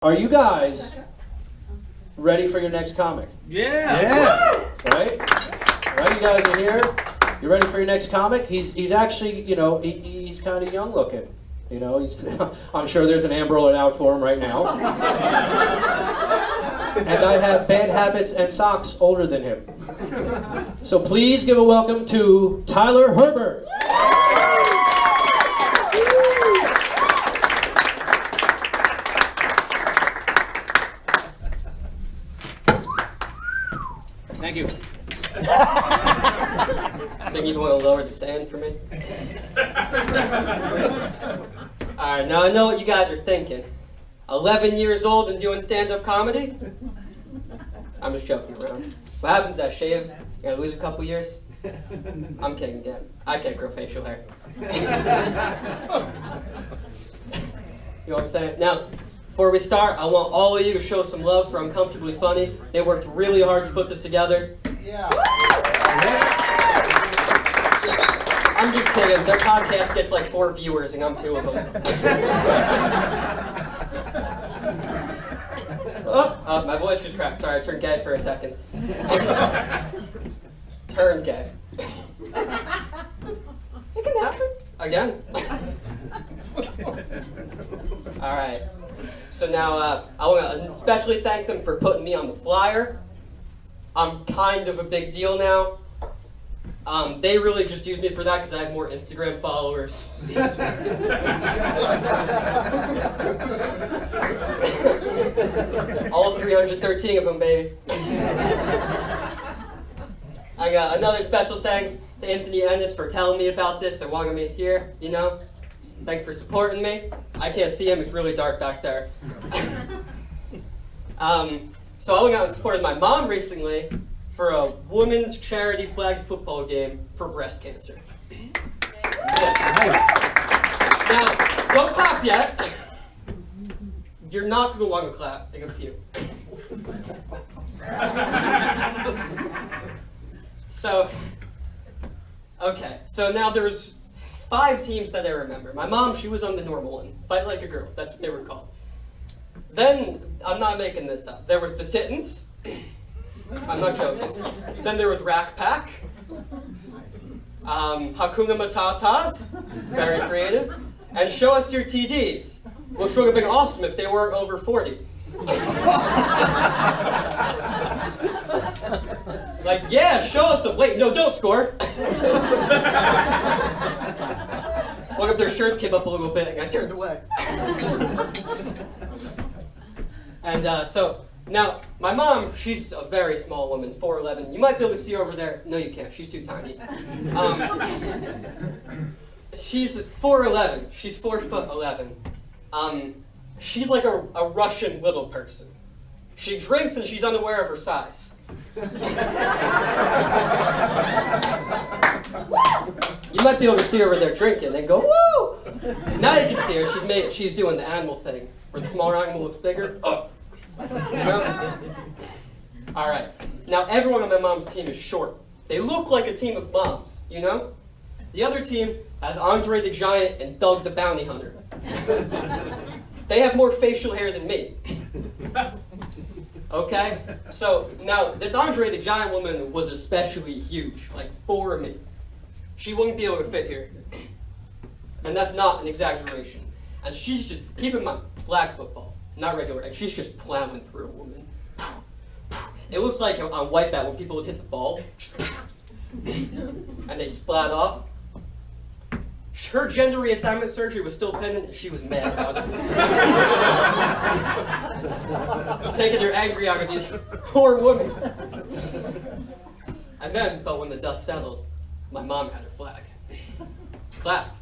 Are you guys ready for your next comic? Yeah. Right? Right, you guys are here. You ready for your next comic? He's actually, you know, he's kind of young looking. You know, I'm sure there's an Amber Alert out for him right now. And I have bad habits and socks older than him. So please give a welcome to Tyler Herbert. Thank you. Think you'd want to lower the stand for me? Alright, now I know what you guys are thinking. 11 years old and doing stand-up comedy? I'm just joking around. What happens is I shave, you gotta lose a couple years. I'm kidding again. I can't grow facial hair. You know what I'm saying? Now, before we start, I want all of you to show some love for Uncomfortably Funny. They worked really hard to put this together. Yeah. I'm just kidding. Their podcast gets like 4 viewers and I'm 2 of them. Oh, my voice just cracked. Sorry, I turned gay for a second. Turned gay. It can happen. Again. Alright. So now, I want to especially thank them for putting me on the flyer. I'm kind of a big deal now. They really just use me for that because I have more Instagram followers. All 313 of them, baby. I got another special thanks to Anthony Ennis for telling me about this and wanting me here, you know. Thanks for supporting me. I can't see him, it's really dark back there. So I went out and supported my mom recently for a women's charity flag football game for breast cancer. Now, don't clap yet. You're not going to want to clap, take a few. So, okay, so now there's 5 teams that I remember. My mom, she was on the normal one, Fight Like a Girl, that's what they were called. Then, I'm not making this up, there was the Tittans. I'm not joking. Then there was Rack Pack. Hakuna Matatas, very creative. And Show Us Your TDs, which would have been awesome if they weren't over 40. Like, yeah, show us them. Wait, no, don't score. What if their shirts came up a little bit and I turned away? And so, now, my mom, she's a very small woman, 4'11". You might be able to see her over there. No, you can't. She's too tiny. She's 4'11". She's 4'11". She's like a Russian little person. She drinks and she's unaware of her size. You might be able to see her over there drinking and go, woo! Now you can see her. She's doing the animal thing, where the smaller animal looks bigger. Oh. You know? All right. Now everyone on my mom's team is short. They look like a team of moms, you know? The other team has Andre the Giant and Doug the Bounty Hunter. They have more facial hair than me. Okay? So now this Andre the Giant woman was especially huge, like 4 of me. She wouldn't be able to fit here. And that's not an exaggeration. And she's just, keep in mind, flag football. Not regular, and she's just plowing through a woman. It looks like on Wipeout when people would hit the ball, and they'd splat off. Her gender reassignment surgery was still pending, and she was mad about it. Taking her angry out of these poor women. And then, but when the dust settled, my mom had her flag. Clap.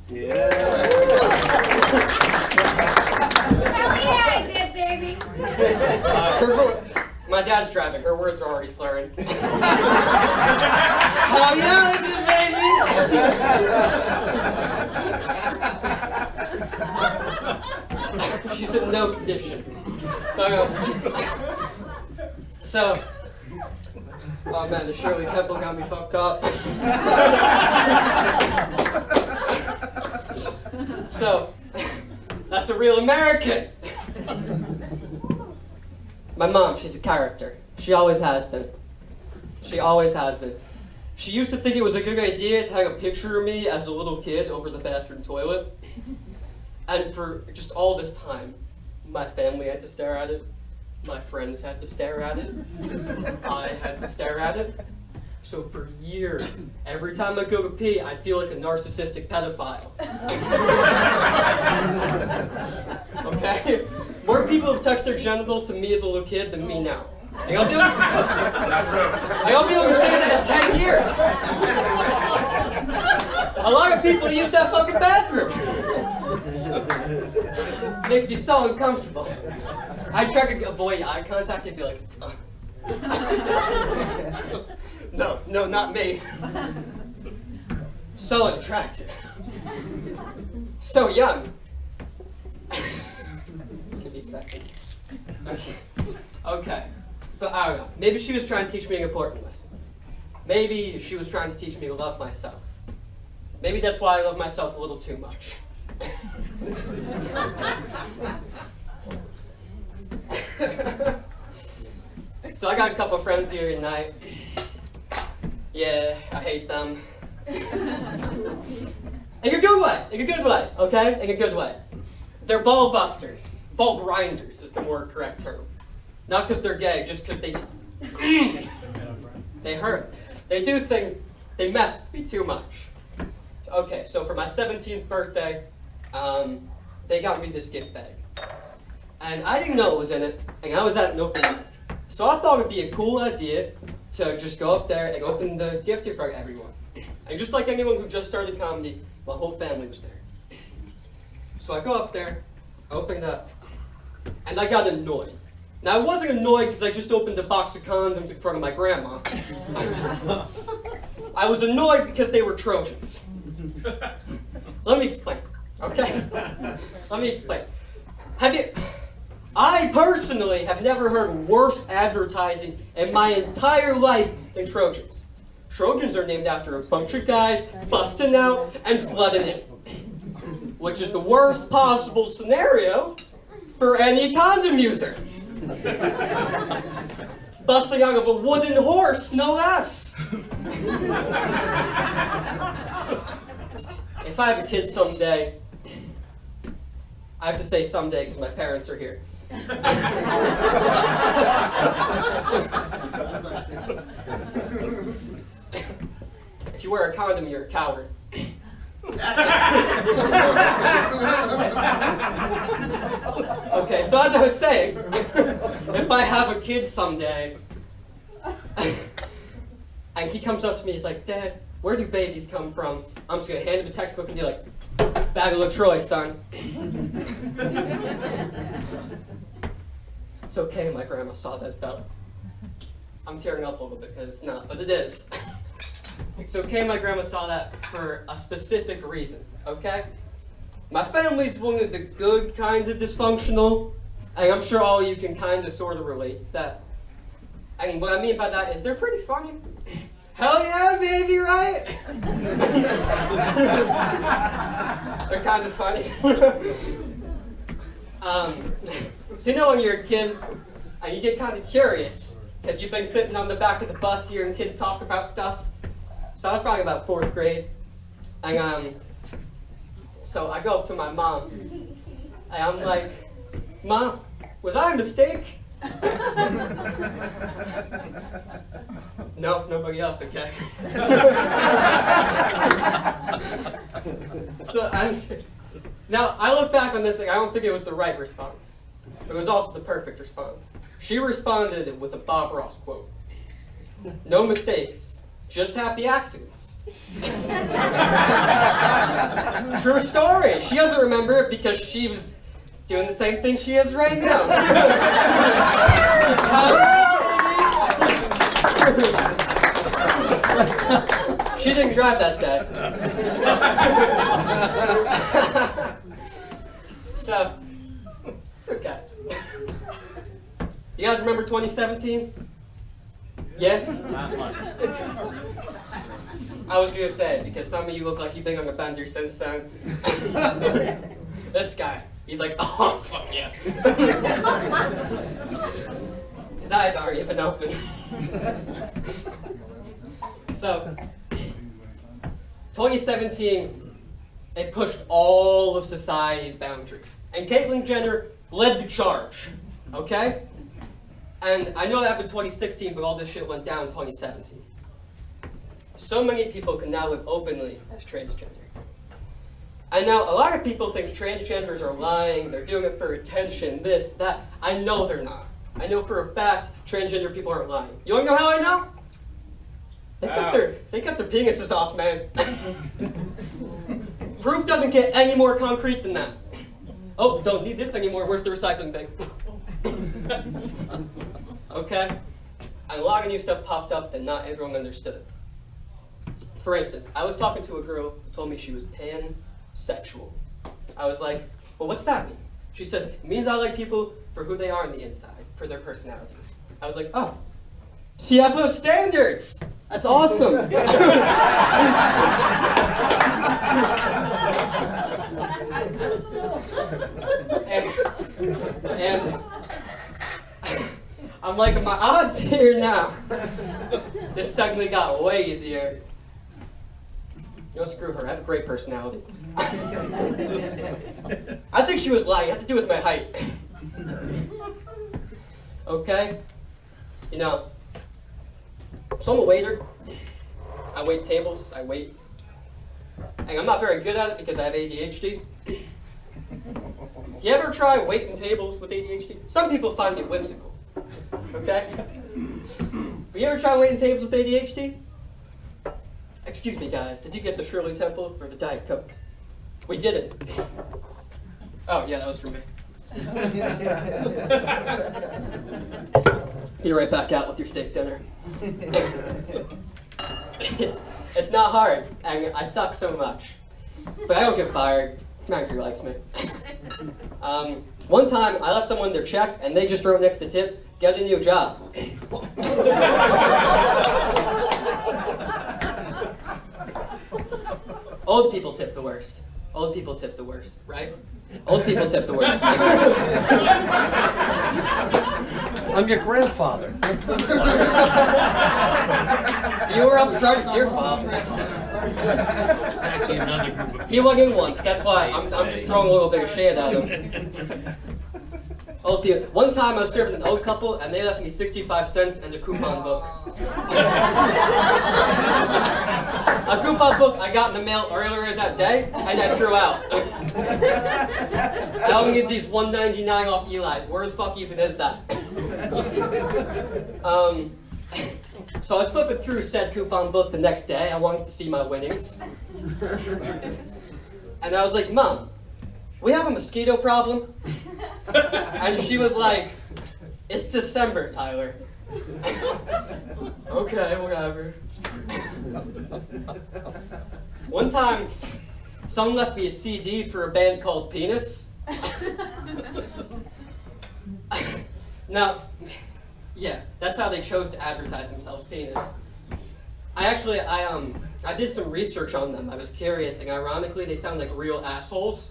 Yeah. Hell yeah, I did, baby. My dad's driving. Her words are already slurring. Hell yeah, I did, baby. She's in no condition. So, oh man, the Shirley Temple got me fucked up. So, that's a real American. My mom, she's a character. She always has been. She always has been. She used to think it was a good idea to hang a picture of me as a little kid over the bathroom toilet. And for just all this time, my family had to stare at it. My friends had to stare at it. I had to stare at it. So for years, every time I go to pee, I feel like a narcissistic pedophile. Okay? More people have touched their genitals to me as a little kid than me now. And I'll be able to say that in 10 years. A lot of people use that fucking bathroom. Makes me so uncomfortable. I try to avoid eye contact and be like, no, not me. So attractive. So young. Give me a second. Okay. But I don't know. Maybe she was trying to teach me an important lesson. Maybe she was trying to teach me to love myself. Maybe that's why I love myself a little too much. So I got a couple of friends here tonight. Yeah, I hate them. In a good way, okay? In a good way. They're ball busters. Ball grinders is the more correct term. Not because they're gay, just because they hurt. They do things, they mess with me too much. Okay, so for my 17th birthday, they got me this gift bag. And I didn't know what was in it, and I was at an open mic. So I thought it'd be a cool idea to just go up there and open the gift in front of everyone. And just like anyone who just started comedy, my whole family was there. So I go up there, open it up, and I got annoyed. Now I wasn't annoyed because I just opened a box of condoms in front of my grandma. I was annoyed because they were Trojans. Let me explain, okay? Let me explain. I personally have never heard worse advertising in my entire life than Trojans. Trojans are named after a bunch of guys busting out and flooding in, which is the worst possible scenario for any condom user. Busting out of a wooden horse, no less. If I have a kid someday, I have to say someday because my parents are here. If you wear a condom, you're a coward. Okay, so as I was saying, if I have a kid someday, and he comes up to me, he's like, Dad, where do babies come from? I'm just gonna hand him a textbook and be like, bag of LaCroix, son. It's okay, my grandma saw that though. I'm tearing up a little bit because it's not, but it is. It's okay my grandma saw that for a specific reason, okay? My family's one of the good kinds of dysfunctional, and I'm sure all of you can kind of sort of relate to that. And what I mean by that is they're pretty funny. Hell yeah, baby, right? They're kind of funny. So you know when you're a kid, and you get kind of curious, because you've been sitting on the back of the bus hearing kids talk about stuff. So I was probably about 4th grade, and so I go up to my mom, and I'm like, Mom, was I a mistake? No, nobody else, okay? Now, I look back on this, and I don't think it was the right response. It was also the perfect response. She responded with a Bob Ross quote. No mistakes, just happy accidents. True story. She doesn't remember it because she was doing the same thing she is right now. She didn't drive that day. So, it's okay. You guys remember 2017? Yeah? I was going to say, because some of you look like you've been on a bender since then. This guy, he's like, oh, fuck yeah. eyes aren't even open. So, 2017, it pushed all of society's boundaries. And Caitlyn Jenner led the charge, okay? And I know that happened in 2016, but all this shit went down in 2017. So many people can now live openly as transgender. And now a lot of people think transgenders are lying, they're doing it for attention, this, that. I know they're not. I know for a fact transgender people aren't lying. You wanna know how I know? They cut their penises off, man. Proof doesn't get any more concrete than that. Oh, don't need this anymore, where's the recycling bin? Okay? And a lot of new stuff popped up that not everyone understood. For instance, I was talking to a girl who told me she was pansexual. I was like, well, what's that mean? She says, it means I like people for who they are on the inside, for their personalities. I was like, oh, she has those standards. That's awesome. and I'm like, my odds here now. This suddenly got way easier. You know, screw her. I have a great personality. I think she was lying. It had to do with my height. Okay? You know, so I'm a waiter. I wait tables. I wait. And I'm not very good at it because I have ADHD. You ever try waiting tables with ADHD? Some people find it whimsical. Okay? But you ever try waiting tables with ADHD? Excuse me, guys. Did you get the Shirley Temple or the Diet Coke? We did it. Oh, yeah, that was for me. Be right back out with your steak dinner. It's not hard, and I suck so much. But I don't get fired. Manager likes me. One time, I left someone their check, and they just wrote next to tip, get a new job. Old people tip the worst. Old people tip the worst, right? Old people tip the worst. I'm your grandfather. You were up front, it's your fault. It's actually another group of He went in once, that's why. I'm just throwing a little bit of shade at him. Old people. One time I was serving an old couple and they left me 65 cents and a coupon book. A coupon book I got in the mail earlier that day and I threw out. I only get these $1.99 off Eli's. Where the fuck even is that? So I was flipping through said coupon book the next day. I wanted to see my winnings. And I was like, Mom, we have a mosquito problem? And she was like, it's December, Tyler. Okay, whatever. One time, someone left me a CD for a band called Penis. Now, yeah, that's how they chose to advertise themselves, Penis. I did some research on them. I was curious, and ironically, they sound like real assholes.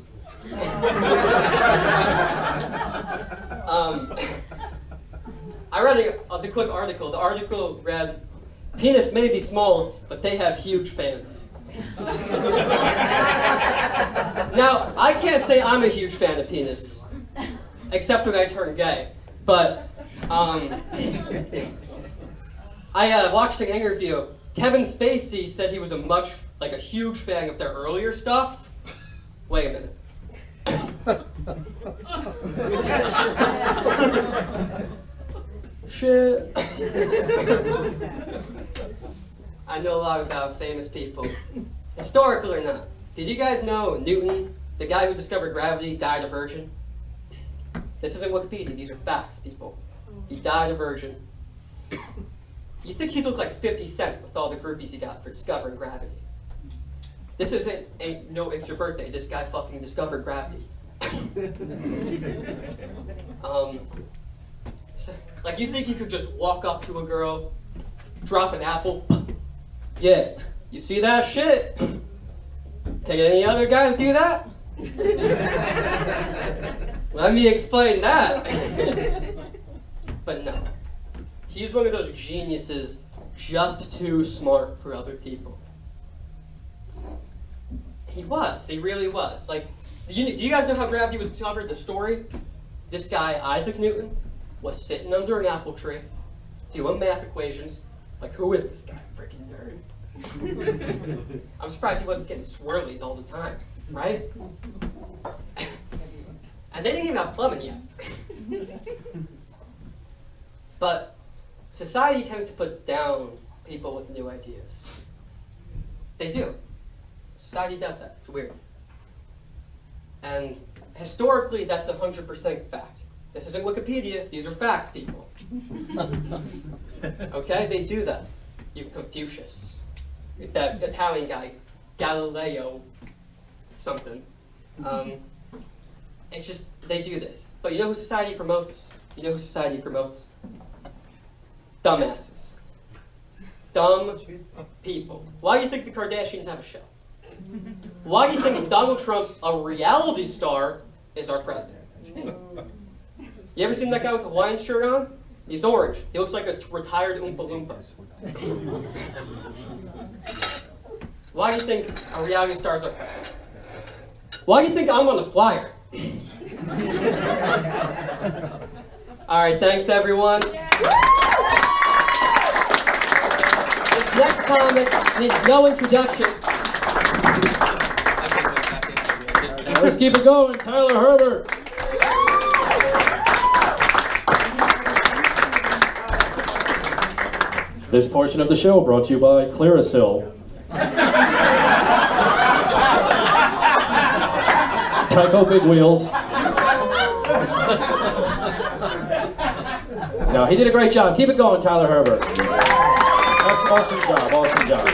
I read the quick article. The article read, penis may be small, but they have huge fans. Now, I can't say I'm a huge fan of penis, except when I turn gay. But, I watched an interview. Kevin Spacey said he was a huge fan of their earlier stuff. Wait a minute. Shit. I know a lot about famous people. Historical or not. Did you guys know Newton, the guy who discovered gravity, died a virgin? This isn't Wikipedia, these are facts, people. He died a virgin. You think he'd look like 50 Cent with all the groupies he got for discovering gravity. This it's your birthday, this guy fucking discovered gravity. Like, you think you could just walk up to a girl, drop an apple? Yeah, you see that shit? Can any other guys do that? Let me explain that. But no, He's one of those geniuses just too smart for other people. He was. He really was. Like, do you guys know how gravity was discovered? The story? This guy, Isaac Newton, was sitting under an apple tree, doing math equations. Like, who is this guy? Freaking nerd. I'm surprised he wasn't getting swirly all the time, right? And they didn't even have plumbing yet. But society tends to put down people with new ideas. They do. Society does that. It's weird. And historically, that's 100% fact. This isn't Wikipedia. These are facts, people. Okay? They do that. You have Confucius. That Italian guy, Galileo something. It's just, they do this. But you know who society promotes? You know who society promotes? Dumbasses. Dumb people. Why do you think the Kardashians have a show? Why do you think Donald Trump, a reality star, is our president? You ever seen that guy with a Hawaiian shirt on? He's orange. He looks like a retired Oompa Loompa. Why do you think a reality star is our president? Why do you think I'm on the flyer? All right, thanks everyone. This next comic needs no introduction. Let's keep it going, Tyler Herbert. This portion of the show brought to you by Clearasil. Tyco Big Wheels. No, he did a great job. Keep it going, Tyler Herbert. That's awesome job, awesome job.